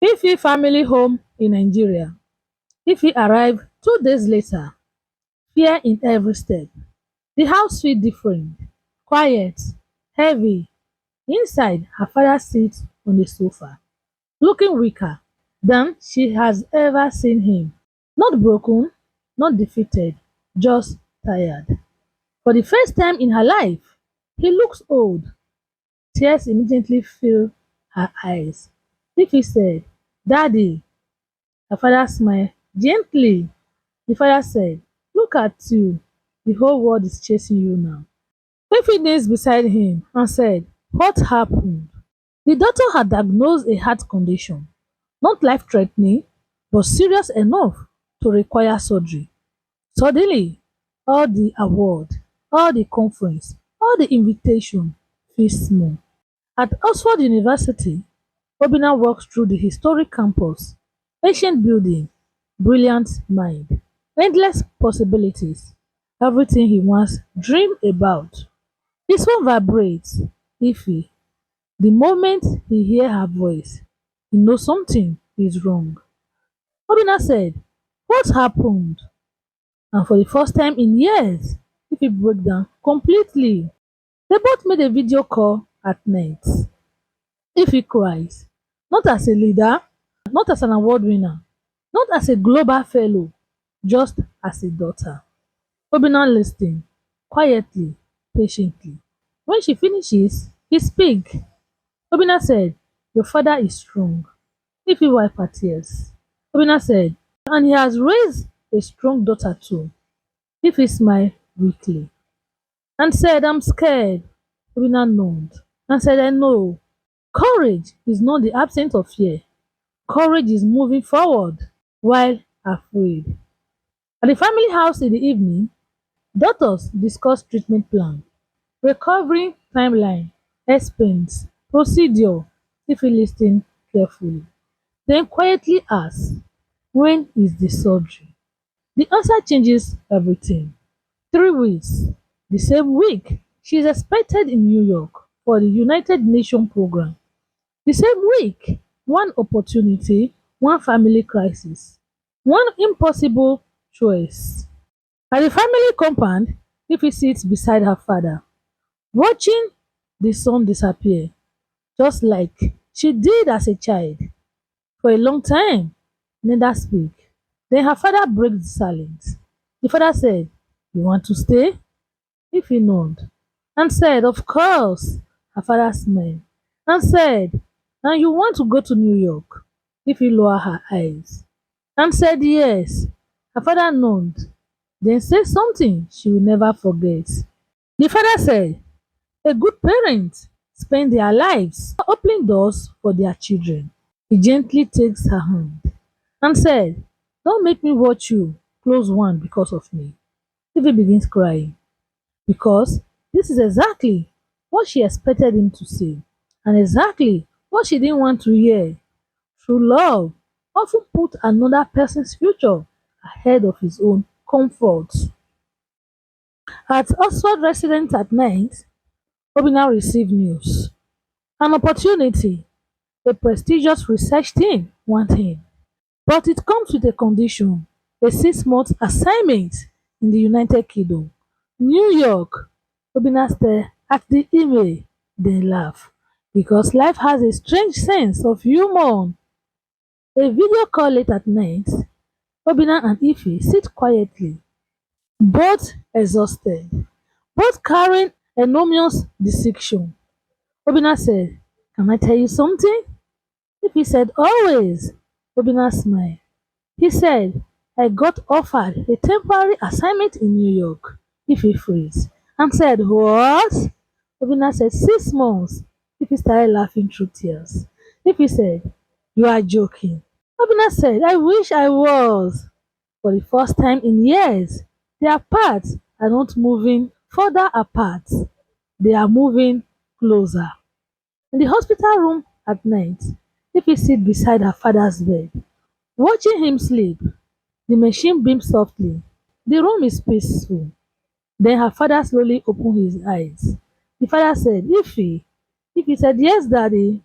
Ife family home in Nigeria. Ife arrived 2 days later, fear in every step. The house feel different, quiet, heavy. Inside, her father sits on the sofa, looking weaker than she has ever seen him. Not broken, not defeated, just tired. For the first time in her life, he looks old. Tears immediately fill her eyes. Ife said, "Daddy." Her father smiled gently. The father said, "Look at you. The whole world is chasing you now." Ife kneels beside him and said, "What happened?" The doctor had diagnosed a heart condition, not life-threatening, but serious enough to require surgery. Suddenly, all the award, all the conference, all the invitation feel small. At Oxford University, Obinna walks through the historic campus, ancient building, brilliant mind, endless possibilities, everything he once dreamed about. His phone vibrates. Iffy. The moment he hears her voice, he knows something is wrong. Obinna said, "What happened?" And for the first time in years, Iffy broke down completely. They both made a video call at night. Iffy cries, not as a leader, not as an award winner, not as a global fellow, just as a daughter. Obinna listens quietly, patiently. When she finishes, he speaks. Obinna said, "Your father is strong." Iffy wiped her tears. Obinna said, "And he has raised a strong daughter too." Iffy smiled weakly and said, "I'm scared." Obinna nodded and said, "I know. Courage is not the absence of fear. Courage is moving forward while afraid." At the family house in the evening, doctors discussed treatment plan, recovery timeline, expense, procedure. If you listen carefully, then quietly ask, "When is the surgery?" The answer changes everything. 3 weeks. The same week, she is expected in New York for the United Nations program. The same week, one opportunity, one family crisis, one impossible choice. At the family compound, Ify sits beside her father, watching the sun disappear, just like she did as a child. For a long time, neither speak. Then her father breaks the silence. The father said, "You want to stay?" Ify nodded and said, "Of course." Her father smiled and said, "And you want to go to New York?" Ify lowered her eyes and said, "Yes." Her father nodded, then said something she will never forget. The father said, "A good parent spend their lives opening doors for their children." He gently takes her hand and said, "Don't make me watch you close one because of me." Ify begins crying because this is exactly what she expected him to say and exactly what she didn't want to hear. True love often put another person's future ahead of his own comfort. At Oxford residence at night, Obinna received news. An opportunity, a prestigious research team want him. But it comes with a condition, a 6 month assignment in the United Kingdom. New York. Obinna stare at the email, then laugh. Because life has a strange sense of humor. A video call late at night, Obinna and Ify sit quietly, both exhausted, both carrying enormous dissection. Obinna said, "Can I tell you something?" Ify said, "Always." Obinna smiled. He said, "I got offered a temporary assignment in New York." Ify freeze and said, "What?" Obinna said, 6 months. Ify started laughing through tears. Ify said, "You are joking." Obinna said, "I wish I was." For the first time in years, their paths are not moving further apart, they are moving closer. In the hospital room at night, Ify sits beside her father's bed, watching him sleep. The machine beeps softly. The room is peaceful. Then her father slowly opened his eyes. The father said, "Ify." Ify said, "Yes, daddy."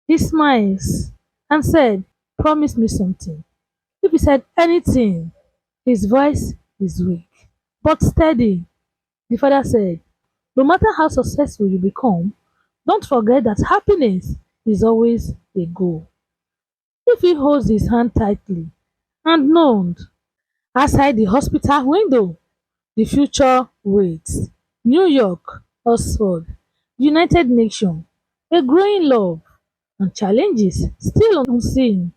He smiles. and said, "Promise me something." If he said anything, his voice is weak but steady. The father said, "No matter how successful you become, don't forget that happiness is always a goal." If he holds his hand tightly and nod outside the hospital window, the future waits. New York, Oxford, United Nations, a growing love, and challenges still unseen.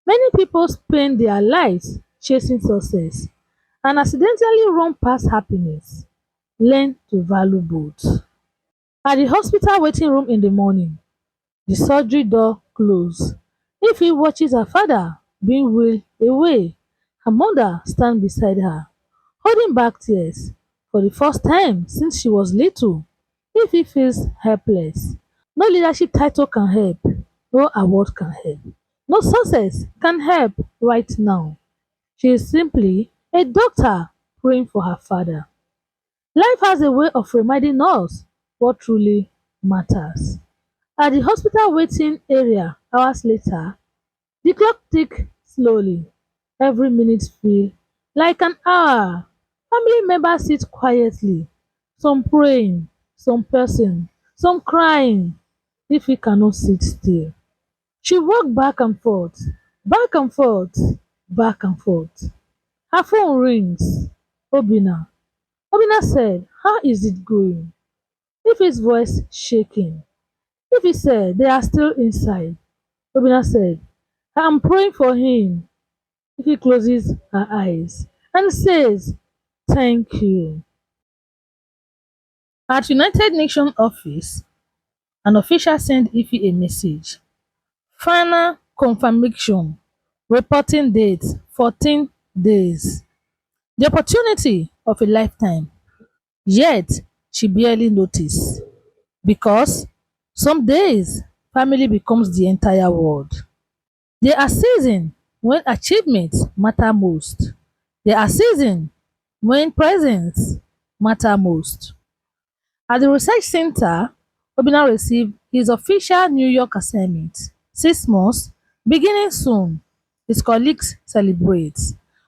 Many people spend their lives chasing success and accidentally run past happiness. Learn to value both. At the hospital waiting room in the morning, the surgery door closed. Ify watches her father being wheeled away. Her mother stands beside her, holding back tears. For the first time since she was little, Ify feels helpless. No leadership title can help, no award can help, no success can help right now. She is simply a doctor praying for her father. Life has a way of reminding us what truly matters. At the hospital waiting area hours later, the clock ticks slowly. Every minute feels like an hour. Family members sit quietly, some praying, some person, some crying. If he cannot sit still, she walked back and forth, back and forth, back and forth. Her phone rings. Obina. Obina said, "How is it going?" If his voice shaking. If he said, "They are still inside." Obina said, "I am praying for him." If he closes her eyes and says, "Thank you." At United Nations office, an official sent Ify a message. Final confirmation. Reporting date 14 days. The opportunity of a lifetime. Yet she barely noticed. Because some days family becomes the entire world. There are seasons when achievements matter most. There are seasons when presence matter most. At the research center, Obinna received his official New York assignment. 6 months, beginning soon. His colleagues celebrate.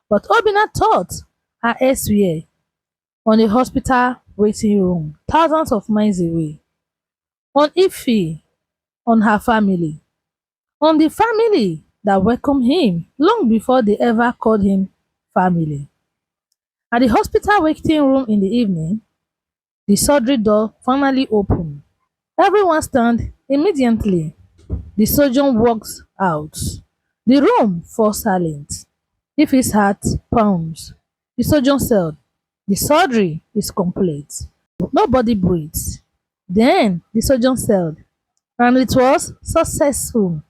But Obinna thought her elsewhere, on a hospital waiting room, thousands of miles away. On Ify, on her family, on the family that welcomed him long before they ever called him family. At the hospital waiting room in the evening, the surgery door finally opened. Everyone stand immediately. The surgeon walks out. The room falls silent. If his heart pounds, the surgeon said, "The surgery is complete." Nobody breathes. Then the surgeon said, "And it was successful."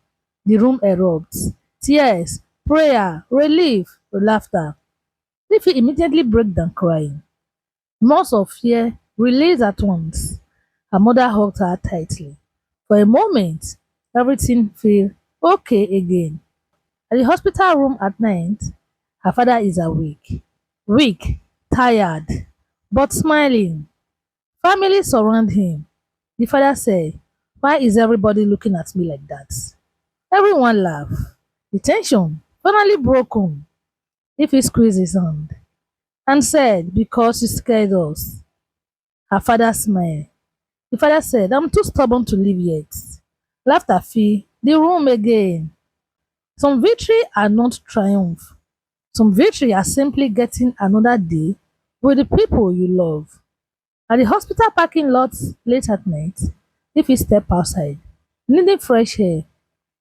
The room erupts. Tears, prayer, relief, laughter. If he immediately break down crying, months of fear released at once. Her mother hugged her tightly. For a moment, everything felt okay again. At the hospital room at night, her father is awake, weak, tired, but smiling. Family surround him. The father said, "Why is everybody looking at me like that?" Everyone laughed. The tension finally broken. If he squeezed his hand and said, "Because you scared us." Her father smiled. The father said, "I'm too stubborn to leave yet." Laughter filled the room again. Some victory are not triumph. Some victory are simply getting another day with the people you love. At the hospital parking lot late at night, if he step outside, needing fresh air,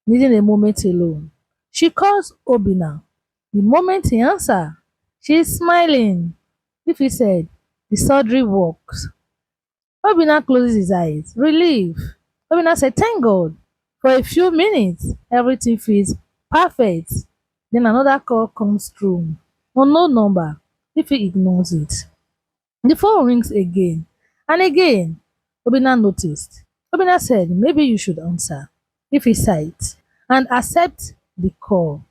needing a moment alone, she calls Obinna. The moment he answers, she is smiling. If he said, "The surgery works." Obinna closes his eyes, relief. Obinna said, "Thank God." For a few minutes, everything feels perfect. Then another call comes through. Unknown number. If he ignores it, the phone rings again and again. Obinna noticed. Obinna said, "Maybe you should answer." If he sighed and accept the call.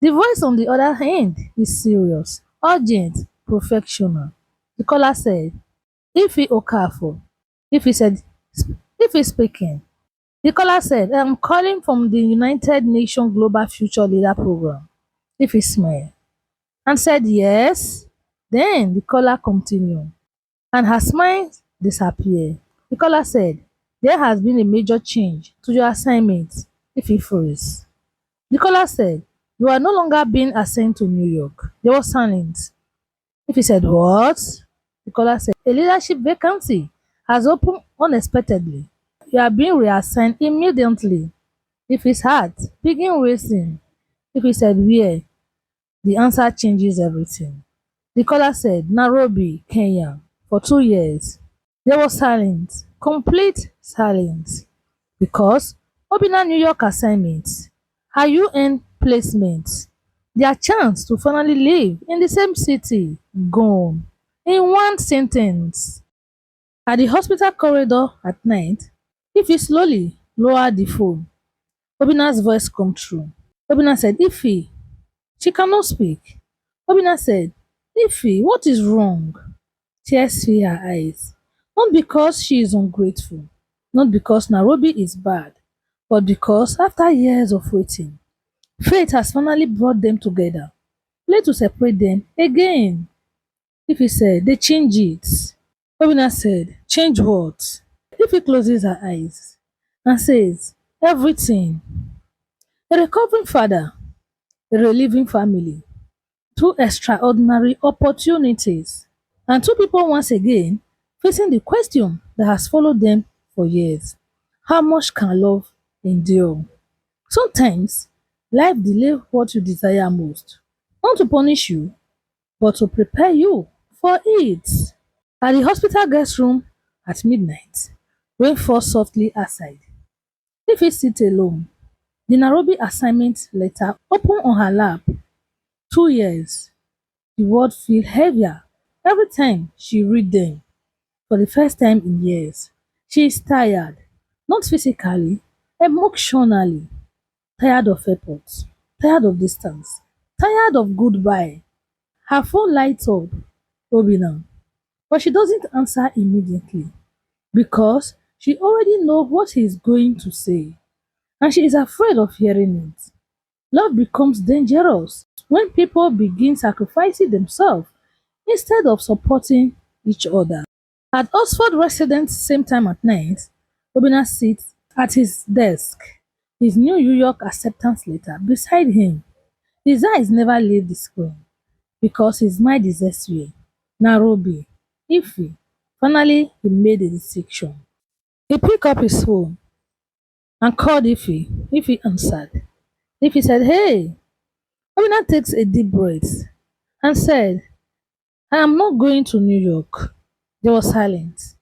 The voice on the other hand is serious, urgent, professional. The caller said, "If he Okafor." If he said, "If he's speaking." The caller said, I'm calling from the United Nations Global Future Leader Program. Ife smiled and said, yes. Then the caller continued, and her smile disappeared. The caller said, there has been a major change to your assignment. Ife froze. The caller said, you are no longer being assigned to New York. There was silence. Ife said, what? The caller said, a leadership vacancy has opened unexpectedly. You are being reassigned immediately. If his heart begin racing, if he said where, the answer changes everything. The caller said Nairobi, Kenya, for 2 years. There was silence, complete silence, because Obina New York assignments, her UN placements, their chance to finally live in the same city, gone in one sentence. At the hospital corridor at night, if he slowly lowered the phone, Obina's voice come through. Obina said, Ife, she cannot speak. Obina said, Ife, what is wrong? Tears fill her eyes. Not because she is ungrateful, not because Nairobi is bad, but because after years of waiting, fate has finally brought them together, only to separate them again. Ife said, they change it. Obina said, change what? Ife closes her eyes and says, everything. A recovering father, a relieving family, two extraordinary opportunities, and two people once again facing the question that has followed them for years. How much can love endure? Sometimes life delays what you desire most, not to punish you, but to prepare you for it. At the hospital guest room at midnight, rain falls softly outside. If he sits alone, the Nairobi assignment letter open on her lap. 2 years. The words feel heavier every time she read them. For the first time in years, she is tired, not physically, emotionally, tired of efforts, tired of distance, tired of goodbye. Her phone lights up, Obina, but she doesn't answer immediately because she already knows what he is going to say and she is afraid of hearing it. Love becomes dangerous when people begin sacrificing themselves instead of supporting each other. At Oxford residence same time at night, Obinna sits at his desk, his New York acceptance letter beside him. His eyes never leave the screen because his mind is elsewhere. Nairobi, Ife. Finally, he made a decision. He picked up his phone and called Ife. Ife answered. Ife said, hey. Obinna takes a deep breath and said, I am not going to New York. There was silence.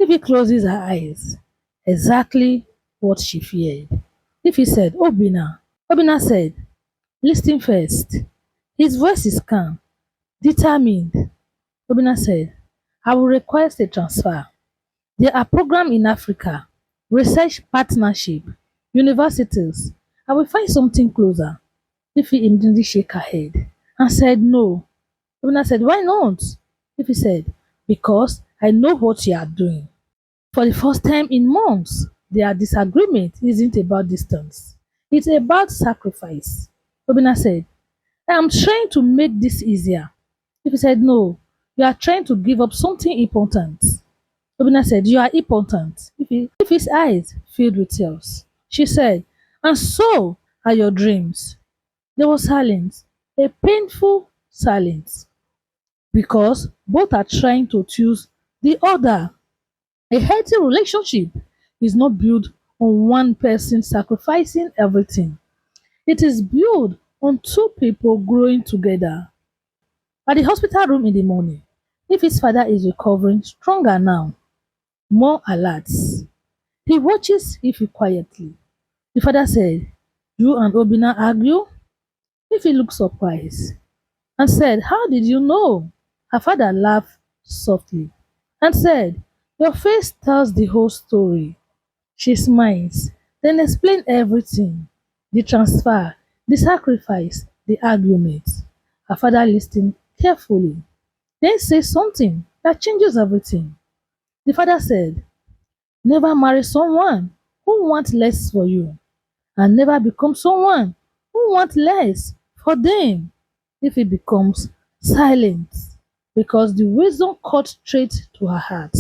Ife closes her eyes. Exactly what she feared. Ife said, Obinna. Obinna said, listen first. His voice is calm, determined. Obinna said, I will request a transfer. There are programs in Africa, research partnership, universities. I will find something closer. Ife immediately shook her head and said no. Obinna said, why not? Ife said, because I know what you are doing. For the first time in months, their disagreement isn't about distance. It's about sacrifice. Obinna said, I am trying to make this easier. Ife said, no, you are trying to give up something important. Obinna said, you are important. Ife's eyes filled with tears. She said, and so are your dreams. There was silence, a painful silence, because both are trying to choose the other. A healthy relationship is not built on one person sacrificing everything. It is built on two people growing together. At the hospital room in the morning, if his father is recovering stronger now, more alert, he watches Ife quietly. The father said, you and Obinna argue? Ife looked surprised and said, how did you know? Her father laughed softly and said, your face tells the whole story. She smiles, then explained everything, the transfer, the sacrifice, the argument. Her father listened carefully, then said something that changes everything. The father said, never marry someone who want less for you and never become someone who want less for them if it becomes silent because the wisdom cut straight to her heart.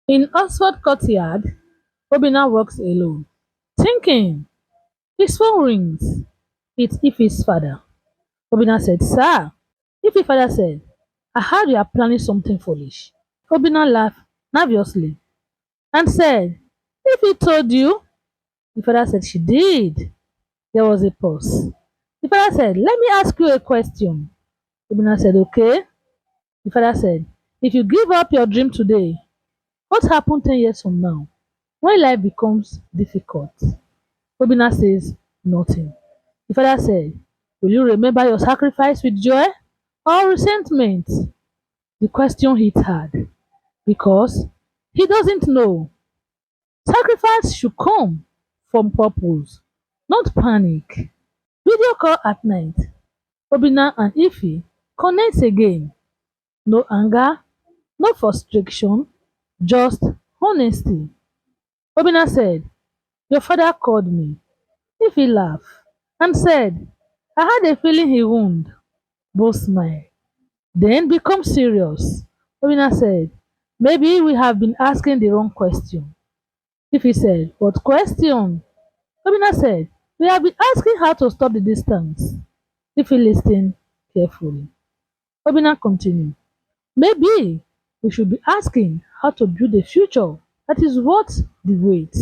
In Oxford courtyard, Obina walks alone, thinking. His phone rings. It's Ife's father. Obina said, Sir. Ife's father said, I heard you are planning something foolish. Obina laughed nervously and said, Ife told you? The father said, She did. There was a pause. The father said, Let me ask you a question. Obina said, Okay. The father said, If you give up your dream today, what happens 10 years from now when life becomes difficult? Obina says, Nothing. The father said, Will you remember your sacrifice with joy or resentment? The question hit hard because he doesn't know. Sacrifice should come from purpose, not panic. Video call at night. Obina and Ife connect again. No anger, no frustration, just honesty. Obina said, Your father called me. Ife laughed and said, I had a feeling he would. Both smiled. Then become serious. Obina said, Maybe we have been asking the wrong question. Ife said, What question? Obina said, We have been asking how to stop the distance. Ife listened carefully. Obina continued, Maybe we should be asking how to build a future that is worth the wait.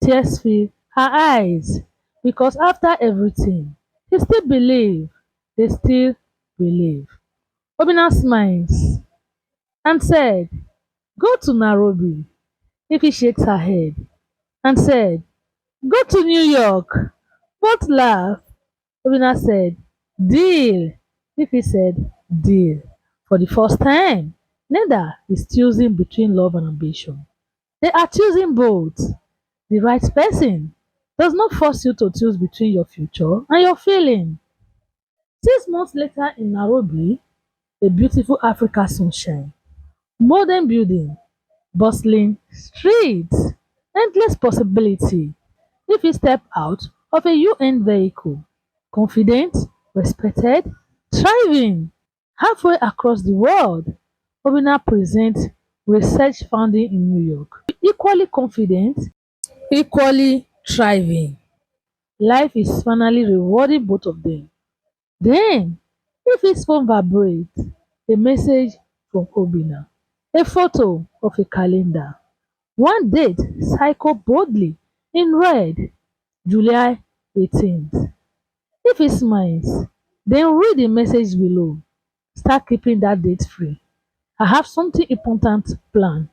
Tears fill her eyes because after everything, they still believe. They still believe. Obina smiles and said, Go to Nairobi. Ife shakes her head and said, Go to New York. Both laughed. Obina said, Deal. Ife said, Deal. For the first time, neither is choosing between love and ambition. They are choosing both. The right person does not force you to choose between your future and your feeling. 6 months later in Nairobi, a beautiful Africa sunshine, modern building, bustling streets, endless possibility. If you step out of a UN vehicle, confident, respected, thriving, halfway across the world, Obina presents research founding in New York. Equally confident, equally thriving. Life is finally rewarding both of them. Then, if his phone vibrates, a message from Obina, a photo of a calendar, one date cycled boldly in red, July 18th. If he smiles, then read the message below. Start keeping that date free. I have something important planned.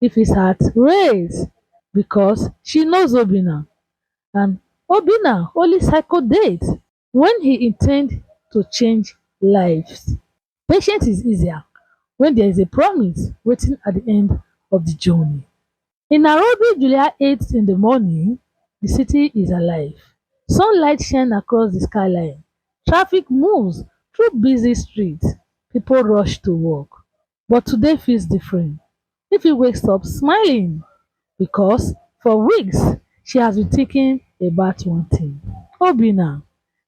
If his heart races because she knows Obina, and Obina only cycle dates when he intends to change lives. Patience is easier when there is a promise waiting at the end of the journey. In Nairobi, July 8th in the morning, the city is alive. Sunlight shines across the skyline. Traffic moves through busy streets. People rush to work. But today feels different. If he wakes up smiling, because for weeks she has been thinking about one thing. Obina,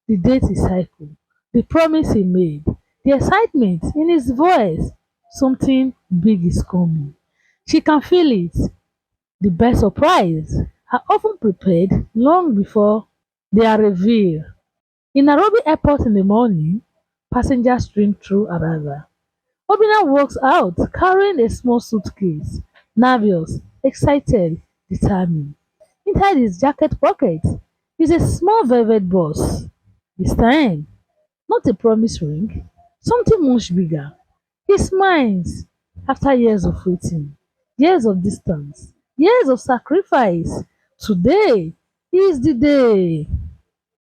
the date he cycled, the promise he made, the excitement in his voice. Something big is coming. She can feel it. The best surprise are often prepared long before they are revealed. In Nairobi airport in the morning, passengers stream through Araza. Obinna walks out carrying a small suitcase, nervous, excited, determined. Inside his jacket pocket is a small velvet box. This time, not a promise ring, something much bigger. He smiles after years of waiting, years of distance, years of sacrifice. Today is the day.